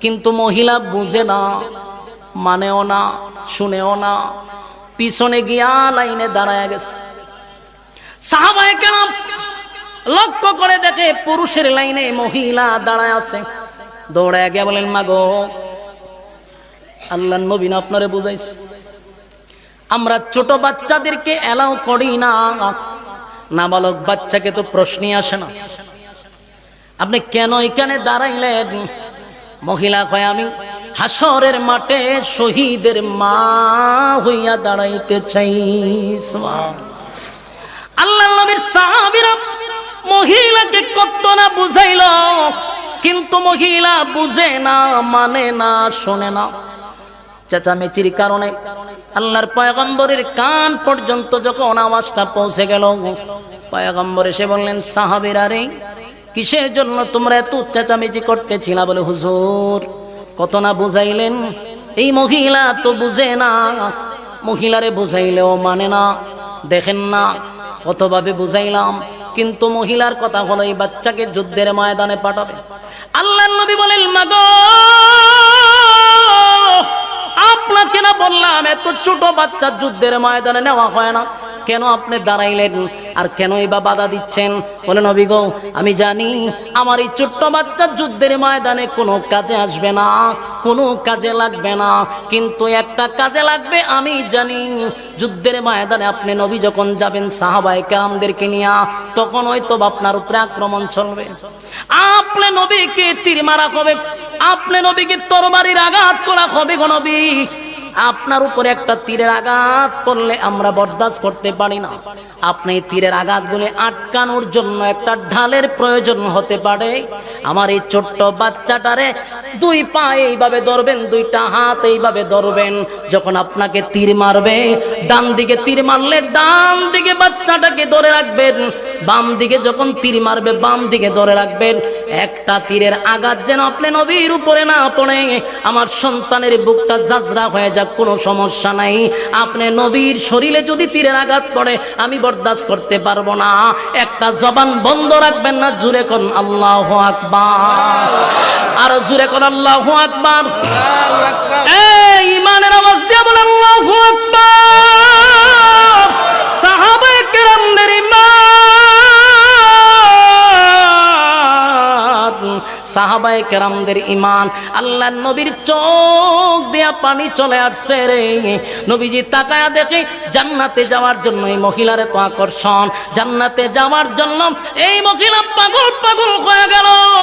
কিন্তু মহিলা বুঝে না, মানেও না, শুনেও না, পিছনে গিয়া লাইনে দাঁড়ায় গেছে। সাহাবায়ে কেরাম লক্ষ্য করে দেখে পুরুষের লাইনে মহিলা দাঁড়ায় আছে। দৌড়ায় গিয়া বলেন, মাগো আল্লাহর নবী না আপনারে বুঝাইছে, আমরা ছোট বাচ্চাদেরকে এলাও করি না, নাবালক বাচ্চাকে তো প্রশ্নই আসে না, আপনি কেন এখানে দাঁড়াইলেন? মহিলা কয়, আমি হাসরের মাঠে শহীদের মা হইয়া দাঁড়াইতে চাই। আল্লাহর নবীর সাহাবীরা মহিলাকে কত না বুঝাইল, কিন্তু মহিলা বুঝে না, মানে না, শোনে না। চেঁচামেচির কারণে আল্লাহর পয়গম্বরের কান পর্যন্ত যখন আওয়াজটা পৌঁছে গেল, পয়গম্বর এসে বললেন, সাহাবীরা রে, কিসের জন্য তোমরা এত চেঁচামেচি করতেছিলা? বলে, হুজুর কত না বুঝাইলেন, এই মহিলা তো বুঝে না, মহিলারে বুঝাইলেও মানে না, দেখেন না কতভাবে বুঝাইলাম, কিন্তু মহিলার কথা হলো এই বাচ্চাকে যুদ্ধের ময়দানে পাঠাবে। আল্লাহর নবী বলেন, মাগো আপনাকে না বললাম এত ছোট বাচ্চা যুদ্ধের ময়দানে নেওয়া হয় না, কেন আপনি দাঁড়াইলেন আর কেনই বা বাধা দিচ্ছেন? বলে, নবী গো, আমি জানি আমার এই ছোট্ট বাচ্চা যুদ্ধের ময়দানে কোনো কাজে আসবে না, কোনো কাজে লাগবে না, কিন্তু একটা কাজে লাগবে আমি জানি। যুদ্ধের ময়দানে আপনি নবী যখন যাবেন সাহাবায়ে কেরামদেরকে নিয়ে, তখন হয়তো আপনার উপরে আক্রমণ চলবে, আপনি নবীকে তীর মারা হবে, আপনি নবীকে তরবারির আঘাত করা হবে গো নবী। আপনার উপরে একটা তীরের আঘাত পড়লে আমরা বরদাস্ত করতে পারি না, আপনি তীরের আঘাতগুলি আটকানোর জন্য একটা ঢালের প্রয়োজন হতে পারে। আমার এই ছোট্ট বাচ্চাটারে দুই পা এইভাবে ধরবেন, দুইটা হাত এইভাবে ধরবেন, যখন আপনাকে তীর মারবে ডান দিকে তীর মারলে ডান দিকে বাচ্চাটাকে ধরে রাখবেন, বাম দিকে যখন তীর মারবে বাম দিকে ধরে রাখবেন। একটা তীরের আঘাত যেন আপনি নবীর উপরে না পড়ে, আমার সন্তানের বুকটা জাজরা হয়ে যাক, কোনো সমস্যা নাই। আপনি নবীর শরীরে যদি তীরের আঘাত পড়ে আমি বরদাস্ত করতে পারবো না। একটা জবান বন্ধ রাখবেন না, জুড়ে কোন আল্লাহু আকবার, আর জুড়ে কোন আল্লাহু আকবার। এই ইমানের আওয়াজ দিয়ে বলেন আল্লাহু আকবার। সাহাবায়ে কেরামদের সাহাবায়ে কেরামদের ঈমান, আল্লাহর নবীর চোখ দিয়া পানি চলে আসছে রে। নবীজি তাকায়া দেখে জান্নাতে যাওয়ার জন্য এই মহিলার এত আকর্ষণ, জান্নাতে যাওয়ার জন্য এই মহিলা পাগল পাগল হয়ে গেল।